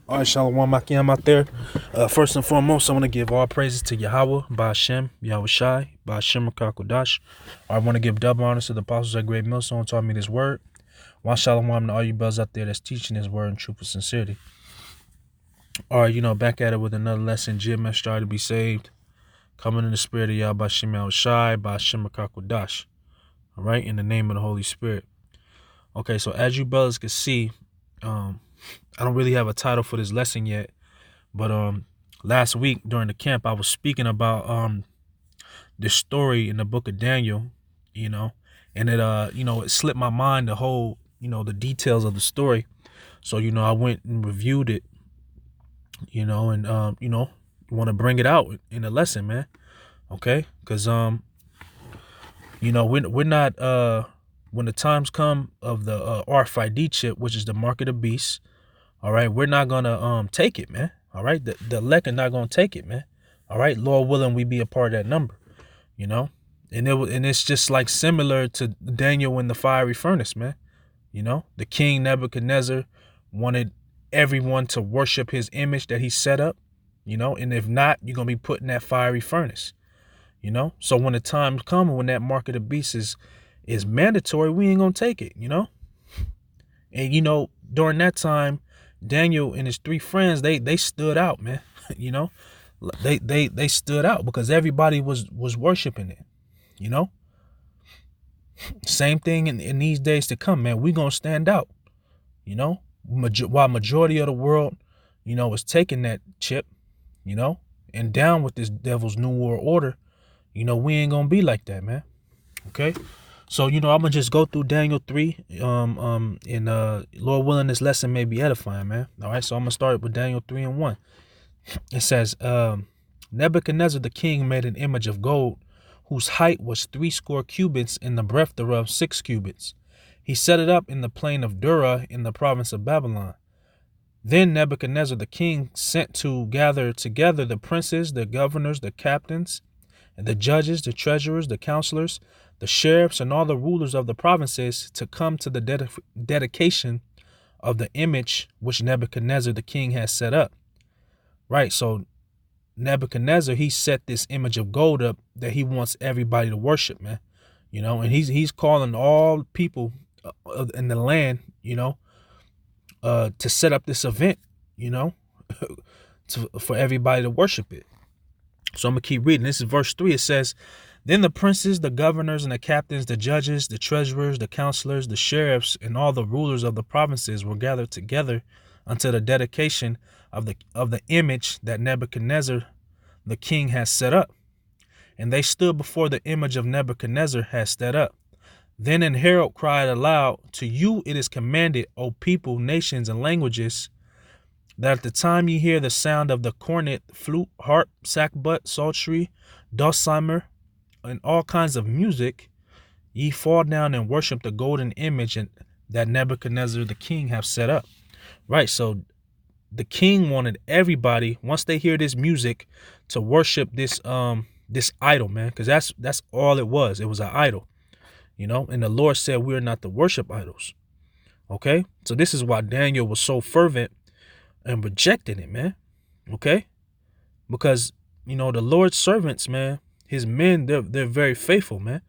All right, Shalom Makiam out there. First and foremost, I want to give all praises to Yahweh, Ba'Shem, Yahweh Shai, Ba'Shem Rakakodash. I want to give double honors to the apostles at Great Millstone who taught me this word. One Shalom to all you brothers out there that's teaching this word in truth and sincerity. All right, back at it with another lesson. Jim has tried to be saved. Coming in the spirit of Yahweh Ba'Shem Yahweh Shai, Ba'Shem Rakakodash. All right, in the name of the Holy Spirit. Okay, so as you brothers can see, I don't really have a title for this lesson yet, but last week during the camp I was speaking about this story in the book of Daniel, and it it slipped my mind the whole, the details of the story. So, I went and reviewed it, and want to bring it out in the lesson, man. Okay? Cuz we're not when the times come of the RFID chip, which is the mark of the beast. All right, we're not gonna take it, man. All right, the elect are not gonna take it, man. All right, Lord willing, we be a part of that number, and it's just like similar to Daniel in the fiery furnace, man. The king Nebuchadnezzar wanted everyone to worship his image that he set up, and if not, you're gonna be put in that fiery furnace, So when the time comes, when that mark of the beast is mandatory, we ain't gonna take it, And during that time, Daniel and his three friends, they stood out, man. They stood out because everybody was worshiping it. Same thing in these days to come, man. We gonna stand out. While majority of the world, is taking that chip, and down with this devil's new world order, we ain't gonna be like that, man. Okay. So, I'm gonna just go through Daniel 3. And Lord willing, this lesson may be edifying, man. All right, so I'm gonna start with Daniel 3:1. It says, Nebuchadnezzar the king made an image of gold, whose height was 80 cubits, and the breadth thereof 6 cubits. He set it up in the plain of Dura in the province of Babylon. Then Nebuchadnezzar the king sent to gather together the princes, the governors, the captains, and the judges, the treasurers, the counselors, the sheriffs, and all the rulers of the provinces to come to the dedication of the image which Nebuchadnezzar the king has set up. Right, so Nebuchadnezzar, he set this image of gold up that he wants everybody to worship, man. And he's calling all people in the land, to set up this event, for everybody to worship it. So I'm going to keep reading. This is verse 3. It says, Then the princes, the governors, and the captains, the judges, the treasurers, the counselors, the sheriffs, and all the rulers of the provinces were gathered together unto the dedication of the image that Nebuchadnezzar the king has set up. And they stood before the image of Nebuchadnezzar has set up. Then an herald cried aloud, To you it is commanded, O people, nations, and languages, that at the time ye hear the sound of the cornet, flute, harp, sackbut, psaltery, dulcimer, and all kinds of music, ye fall down and worship the golden image that Nebuchadnezzar the king have set up. Right, so the king wanted everybody, once they hear this music, to worship this idol, man, because that's all it was. It was an idol, and the Lord said we are not to worship idols. Okay, so this is why Daniel was so fervent and rejecting it, man. Okay, because the Lord's servants, man, his men, they're very faithful, man.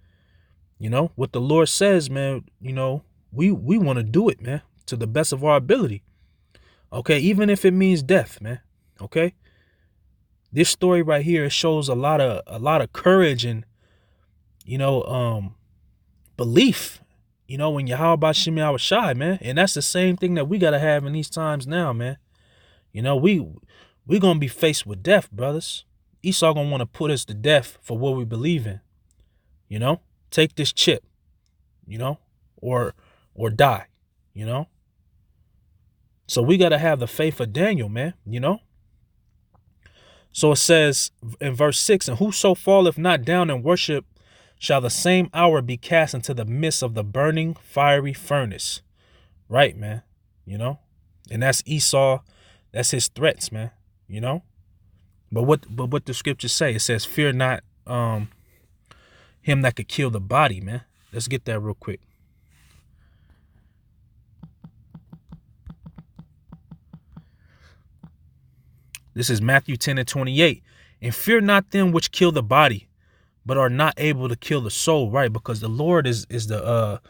What the Lord says, man, we want to do it, man, to the best of our ability. Okay, even if it means death, man. Okay, this story right here, it shows a lot of courage and belief, when Yahweh Ba'Shem Yahweh Shai, man. And that's the same thing that we gotta have in these times now, man. We gonna be faced with death, brothers. Esau gonna want to put us to death for what we believe in. Take this chip, or die, So we gotta have the faith of Daniel, man, So it says in verse 6, And whoso falleth not down and worship shall the same hour be cast into the midst of the burning fiery furnace. Right, man, and that's Esau. That's his threats, man, But what the scriptures say, it says, Fear not him that could kill the body, man. Let's get that real quick. This is Matthew 10:28. And fear not them which kill the body, but are not able to kill the soul, right? Because the Lord is the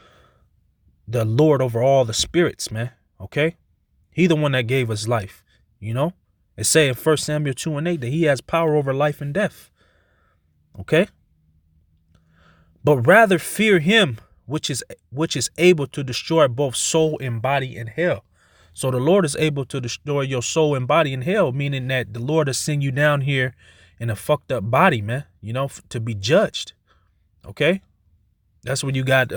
Lord over all the spirits, man. Okay? He the one that gave us life, you know? It say in 1 Samuel 2:8 that he has power over life and death. Okay? But rather fear him which is able to destroy both soul and body in hell. So the Lord is able to destroy your soul and body in hell, meaning that the Lord will send you down here in a fucked up body, man, you know, to be judged. Okay? That's when you got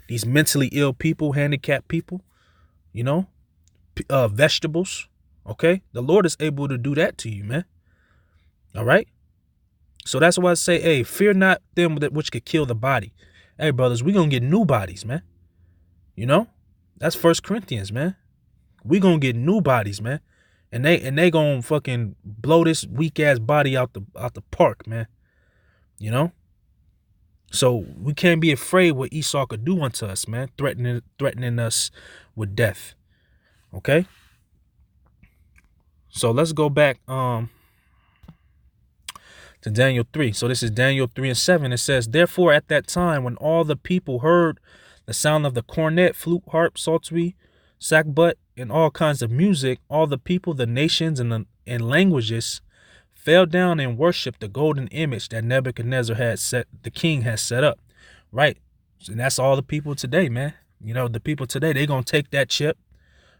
these mentally ill people, handicapped people, you know, vegetables. Okay? The Lord is able to do that to you, man. All right? So that's why I say, hey, fear not them which could kill the body. Hey, brothers, we going to get new bodies, man. You know? That's 1 Corinthians, man. We going to get new bodies, man. And they going to fucking blow this weak ass body out the park, man. You know? So we can't be afraid what Esau could do unto us, man. Threatening us with death. Okay? So let's go back to Daniel 3. So this is Daniel 3:7. It says, therefore at that time when all the people heard the sound of the cornet, flute, harp, psaltery, sackbut, and all kinds of music, all the people, the nations, and languages fell down and worshiped the golden image that Nebuchadnezzar the king had set up. Right. And that's all the people today, man. You know, the people today, they're going to take that chip.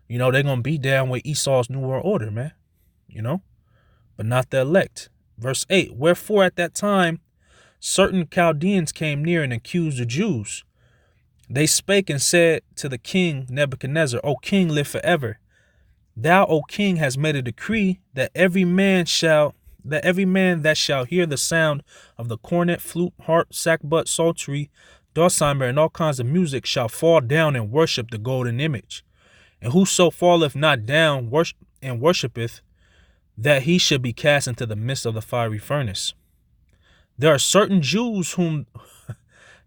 You know, they're going to be down with Esau's New World Order, man. You know, but not the elect. Verse 8, wherefore at that time certain Chaldeans came near and accused the Jews. They spake and said to the king Nebuchadnezzar, O king, live forever. Thou, O king, hast made a decree that every man that shall hear the sound of the cornet, flute, harp, sackbut, psaltery, dulcimer, and all kinds of music shall fall down and worship the golden image. And whoso falleth not down and worshipeth, that he should be cast into the midst of the fiery furnace. There are certain Jews whom,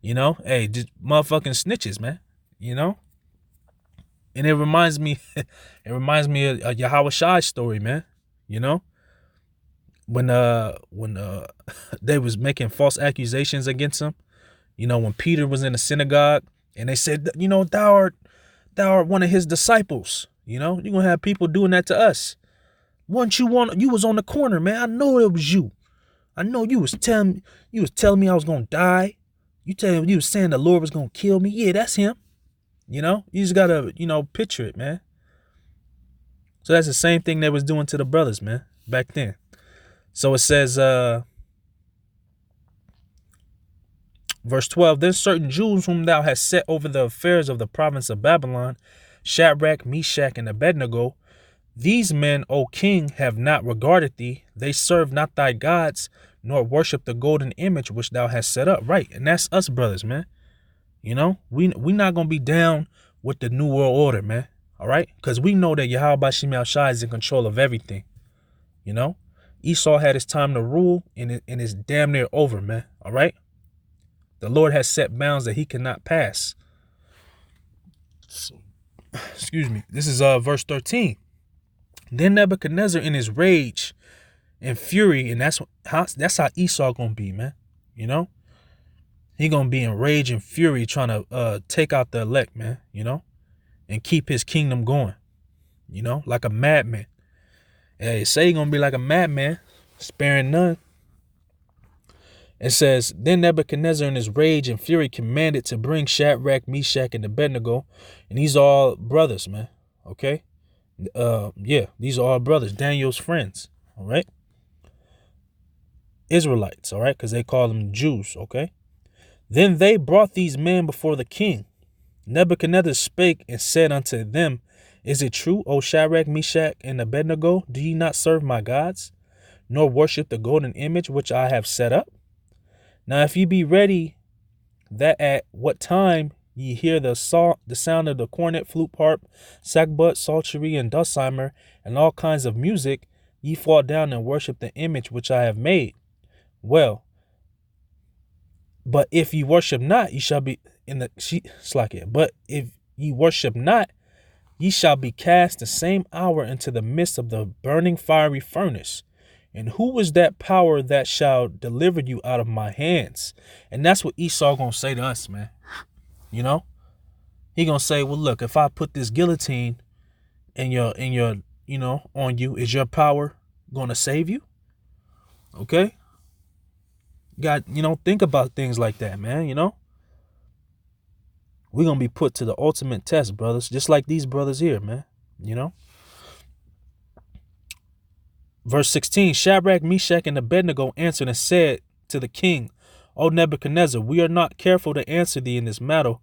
you know, hey, just motherfucking snitches, man, you know. And it reminds me of Yahweh Shai's story, man. You know, when they was making false accusations against him. You know, when Peter was in the synagogue and they said, you know, thou art one of his disciples. You know, you're gonna have people doing that to us. Once you was on the corner, man. I know it was you. I know you was telling me I was gonna die. You was saying the Lord was gonna kill me. Yeah, that's him. You know, you just gotta, you know, picture it, man. So that's the same thing they was doing to the brothers, man, back then. So it says, verse 12, then certain Jews whom thou hast set over the affairs of the province of Babylon, Shadrach, Meshach, and Abednego, these men, O king, have not regarded thee. They serve not thy gods, nor worship the golden image which thou hast set up. Right. And that's us brothers, man. You know, we not going to be down with the New World Order, man. All right. Because we know that Yahweh Bashim Al-Shai is in control of everything. You know, Esau had his time to rule and it's damn near over, man. All right. The Lord has set bounds that he cannot pass. Excuse me. This is verse 13. Then Nebuchadnezzar in his rage and fury, and that's how Esau gonna be, man. You know, he gonna be in rage and fury trying to take out the elect, man. You know, and keep his kingdom going. You know, like a madman. Hey, say he gonna be like a madman, sparing none. It says, then Nebuchadnezzar in his rage and fury commanded to bring Shadrach, Meshach, and Abednego, and these are all brothers, man. Okay. Yeah, these are all brothers, Daniel's friends, all right? Israelites, all right, because they call them Jews, okay? Then they brought these men before the king. Nebuchadnezzar spake and said unto them, is it true, O Shadrach, Meshach, and Abednego, do ye not serve my gods, nor worship the golden image which I have set up? Now if ye be ready, that at what time ye hear the sound of the cornet, flute, harp, sackbut, psaltery, and dulcimer, and all kinds of music, ye fall down and worship the image which I have made. Well, but if ye worship not, ye shall be in the but if ye worship not, ye shall be cast the same hour into the midst of the burning fiery furnace. And who is that power that shall deliver you out of my hands? And that's what Esau gonna say to us, man. You know, he gonna say, well, look, if I put this guillotine in your, on you, is your power gonna save you? Okay. God, think about things like that, man. We're gonna be put to the ultimate test, brothers, just like these brothers here, man. Verse 16, Shadrach, Meshach, and Abednego answered and said to the king, O Nebuchadnezzar, we are not careful to answer thee in this matter.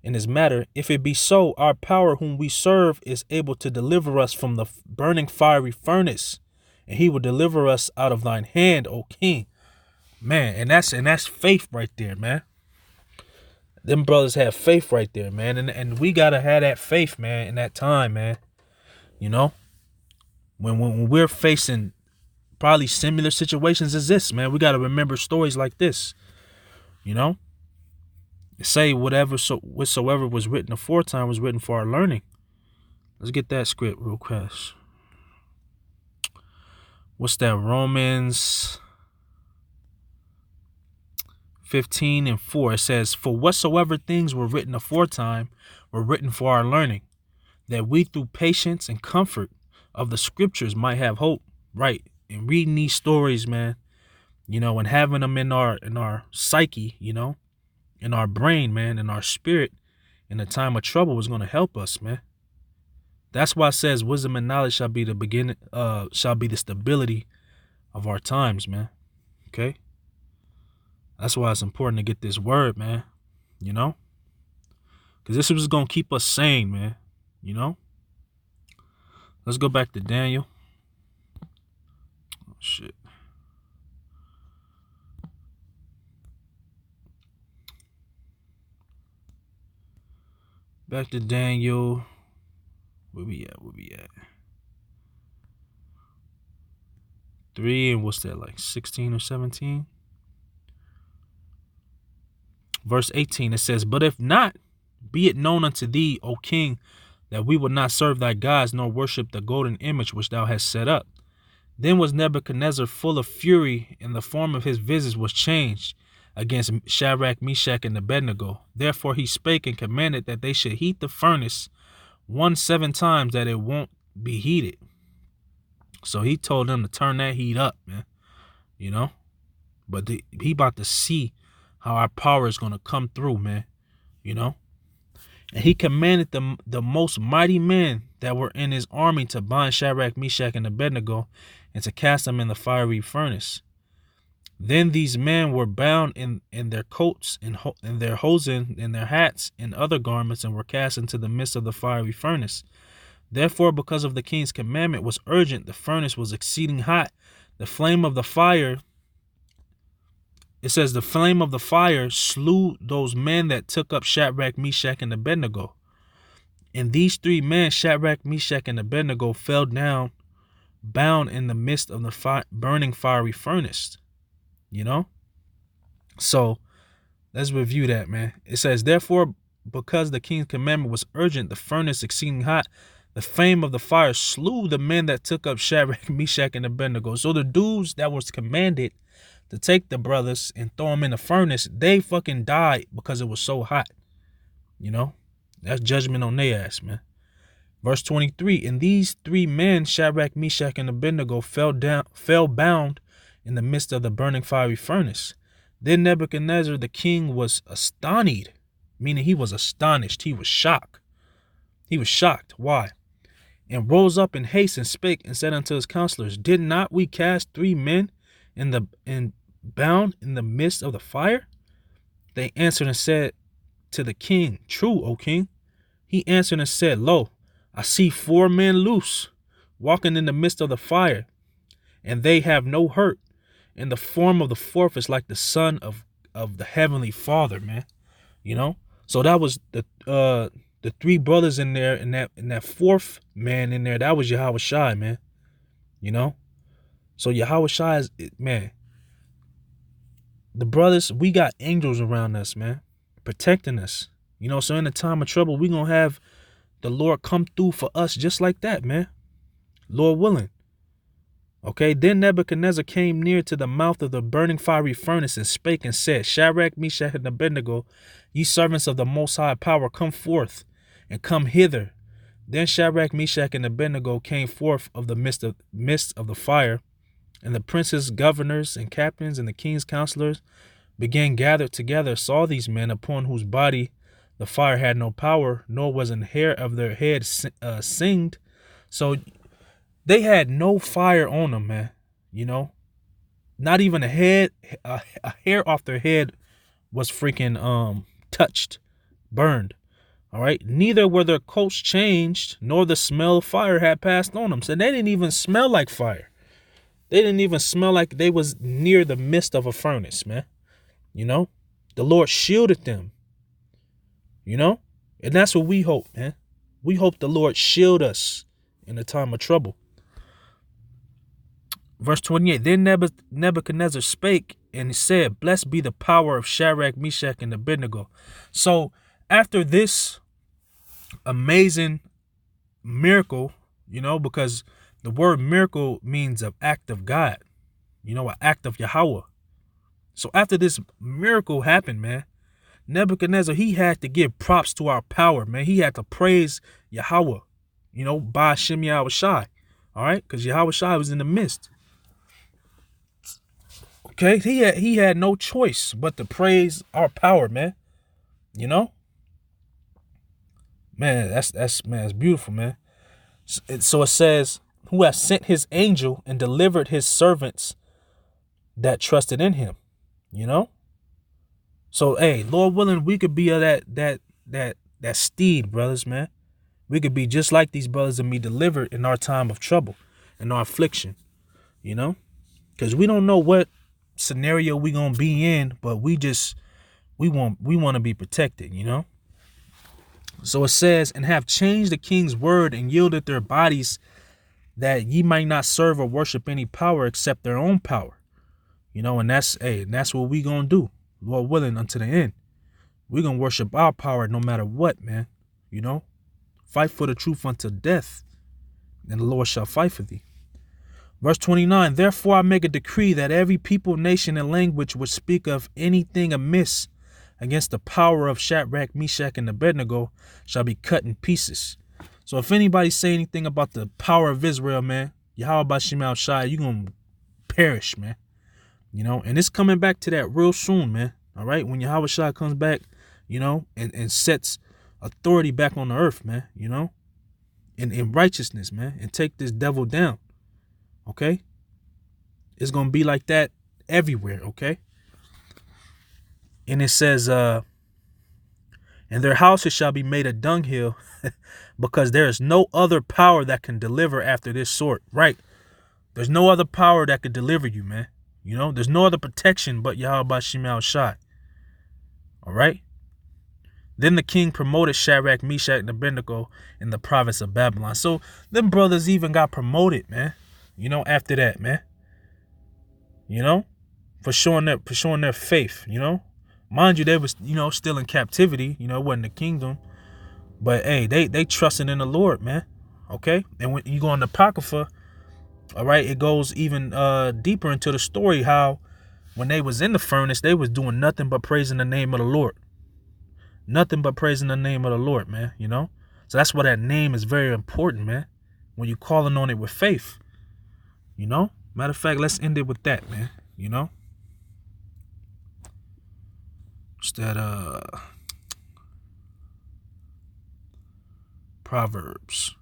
If it be so, our power whom we serve is able to deliver us from the burning fiery furnace, and he will deliver us out of thine hand, O king. Man, and that's faith right there, man. Them brothers have faith right there, man. And we gotta have that faith, man, in that time, man. When we're facing probably similar situations as this, man, we gotta remember stories like this. Say whatsoever was written aforetime was written for our learning. Let's get that script real fast. What's that? Romans 15:4. It says, for whatsoever things were written aforetime were written for our learning, that we through patience and comfort of the scriptures might have hope. Right. And reading these stories, man, and having them in our psyche, in our brain, man, in our spirit, in the time of trouble is going to help us, man. That's why it says wisdom and knowledge shall be the stability of our times, man. Okay. That's why it's important to get this word, man. Because this is going to keep us sane, man. Let's go back to Daniel. Oh, shit. Back to Daniel. Where we at? 3 and what's that, like 16 or 17? Verse 18, it says, but if not, be it known unto thee, O king, that we will not serve thy gods, nor worship the golden image which thou hast set up. Then was Nebuchadnezzar full of fury, and the form of his visage was changed against Shadrach, Meshach, and Abednego. Therefore he spake and commanded that they should heat the furnace 7 times, that it won't be heated. So he told them to turn that heat up, man. But he about to see how our power is going to come through, man. And he commanded the most mighty men that were in his army to bind Shadrach, Meshach, and Abednego, and to cast them in the fiery furnace. Then these men were bound in their coats, in their hosen, in their hats, and other garments, and were cast into the midst of the fiery furnace. Therefore, because of the king's commandment was urgent, the furnace was exceeding hot. The flame of the fire, it says, the flame of the fire slew those men that took up Shadrach, Meshach, and Abednego. And these 3 men, Shadrach, Meshach, and Abednego, fell down, bound in the midst of the burning fiery furnace. So let's review that, man. It says, therefore, because the king's commandment was urgent, the furnace exceeding hot, the flame of the fire slew the men that took up Shadrach, Meshach, and Abednego. So the dudes that was commanded to take the brothers and throw them in the furnace, they fucking died because it was so hot. That's judgment on their ass, man. Verse 23, and these 3 men, Shadrach, Meshach, and Abednego, fell bound in the midst of the burning fiery furnace. Then Nebuchadnezzar the king was astonished, meaning he was astonished. He was shocked. Why? And rose up in haste and spake and said unto his counselors, did not we cast 3 men and bound in the midst of the fire? They answered and said to the king, true, O king. He answered and said, lo, I see 4 men loose, walking in the midst of the fire, and they have no hurt. And the form of the 4th is like the son of the heavenly Father, man. So that was the 3 brothers in there, and that 4th man in there, that was Yahushua, man. So Yahushua is, man, the brothers, we got angels around us, man, protecting us. So in the time of trouble, we gonna have the Lord come through for us just like that, man. Lord willing. Okay, then Nebuchadnezzar came near to the mouth of the burning fiery furnace and spake and said, Shadrach, Meshach, and Abednego, ye servants of the Most High Power, come forth and come hither. Then Shadrach, Meshach, and Abednego came forth of the midst of the fire, and the princes, governors, and captains, and the king's counselors began gathered together, saw these men upon whose body the fire had no power, nor was an hair of their head singed. So they had no fire on them, man. You know, not even a hair off their head was freaking touched, burned. All right. Neither were their coats changed, nor the smell of fire had passed on them. So they didn't even smell like fire. They didn't even smell like they was near the midst of a furnace, man. You know, the Lord shielded them. You know, and that's what we hope, man. We hope the Lord shield us in a time of trouble. Verse 28, then Nebuchadnezzar spake and he said, blessed be the power of Shadrach, Meshach, and Abednego. So after this amazing miracle, you know, because the word miracle means an act of God, you know, an act of Yahweh. So after this miracle happened, man, Nebuchadnezzar, he had to give props to our power, man. He had to praise Yahweh, you know, by Shem Yahushai, all right, because Yahushai was in the midst. Okay, he had no choice but to praise our power, man. You know, man, that's beautiful, man. So it says, who has sent his angel and delivered his servants that trusted in him. You know, so hey, Lord willing, we could be that steed, brothers, man. We could be just like these brothers and be delivered in our time of trouble, in our affliction. You know, because we don't know what scenario we gonna be in, but we want to be protected, you know. So it says, and have changed the king's word and yielded their bodies that ye might not serve or worship any power except their own power, you know. And that's what we gonna do, Lord willing, unto the end. We gonna worship our power no matter what, man. You know, fight for the truth unto death, and the Lord shall fight for thee. Verse 29, therefore I make a decree that every people, nation, and language which speak of anything amiss against the power of Shadrach, Meshach, and Abednego shall be cut in pieces. So if anybody say anything about the power of Israel, man, Yahweh Bashim Al-Shai, you're going to perish, man. You know, and it's coming back to that real soon, man. All right, when Yahweh Shai comes back, you know, and sets authority back on the earth, man, you know, in righteousness, man, and take this devil down. Okay, it's gonna be like that everywhere. Okay, and it says, and their houses shall be made a dunghill, because there is no other power that can deliver after this sort. Right? There's no other power that could deliver you, man. You know, there's no other protection but Yahweh Bashim Al-Shai. All right. Then the king promoted Shadrach, Meshach, and Abednego in the province of Babylon. So them brothers even got promoted, man. You know, after that, man, you know, for showing their faith, you know, mind you, they was, you know, still in captivity, you know, it wasn't the kingdom, but hey, they trusting in the Lord, man. Okay. And when you go on the Apocrypha, all right, it goes even deeper into the story, how when they was in the furnace, they was doing nothing but praising the name of the Lord. Nothing but praising the name of the Lord, man, you know. So that's why that name is very important, man, when you're calling on it with faith. You know, matter of fact, let's end it with that, man. You know, it's that Proverbs.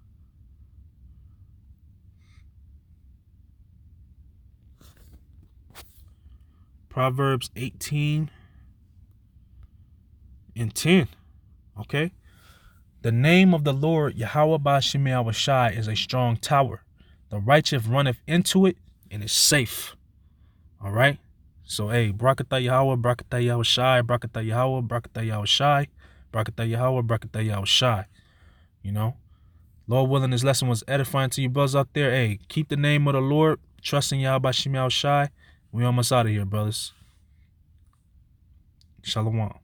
Proverbs 18 and 10. Okay. The name of the Lord, Yahweh Bashim Yahushai, is a strong tower. The righteous runneth into it and is safe. All right. So, hey, Brakatah Yahweh, Brakatah Yahushai, Brakatah Yahweh, Brakatah Yahushai, Brakatah Yahweh, Brakatah Yahushai. You know, Lord willing, this lesson was edifying to you brothers out there. Hey, keep the name of the Lord, trusting Yahweh Bashim Yahushai. We almost out of here, brothers. Shalom.